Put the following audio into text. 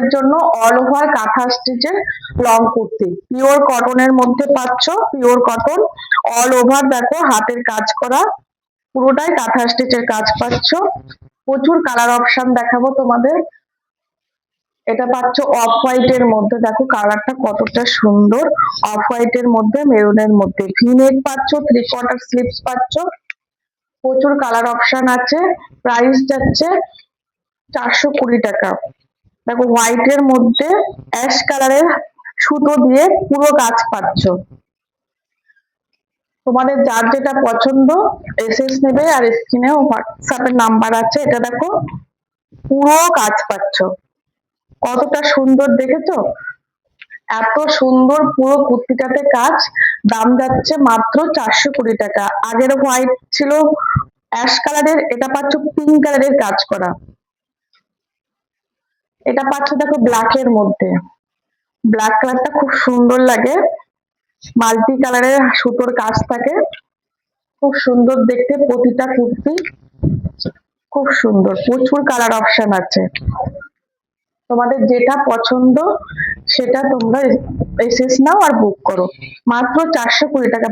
সামারের জন্য all over কাঁথা স্টিচের লং কুর্তি, পিওর কটনের মধ্যে পাচ্ছ, পিওর কটন, অল ওভার দেখো হাতের কাজ করা, পুরোটাই কাঁথা স্টিচের কাজ পাচ্ছ। প্রচুর কালার অপশন দেখাবো তোমাদের। এটা পাচ্ছ অফ হোয়াইট এর মধ্যে, দেখো কালারটা কতটা সুন্দর, অফ হোয়াইট এর মধ্যে মেরুনের মধ্যে, ভি নেক পাচ্ছ, 3/4 স্লিভস পাচ্ছ। প্রচুর কালার অপশন আছে। প্রাইস যাচ্ছে 420 টাকা। দেখো হোয়াইট এর মধ্যে অ্যাশ কালারের সুতো দিয়ে পুরো কাজ পাচ্ছ। তোমাদের যার যেটা পছন্দ এসএস নেবে, আর স্ক্রিনে হোয়াটসঅ্যাপের নাম্বার আছে। এটা দেখো পুরো কাজ পাচ্ছ, কতটা সুন্দর দেখেছো? এত সুন্দর পুরো কুর্তিটাতে কাজ। দাম যাচ্ছে মাত্র 420 টাকা। আগের হোয়াইট ছিল অ্যাশ কালারের, এটা পাচ্ছ পিঙ্ক কালারের কাজ করা। এটা পাচ্ছ দেখো ব্ল্যাক এর মধ্যে, ব্ল্যাক কালারটা খুব সুন্দর লাগে, মাল্টি কালারের সুতোর কাজ থাকে, খুব সুন্দর দেখতে প্রতিটা কুর্তি, খুব সুন্দর। প্রচুর কালার অপশন আছে, তোমাদের যেটা পছন্দ সেটা তোমরা এসএস নাও আর বুক করো। মাত্র 420 টাকা।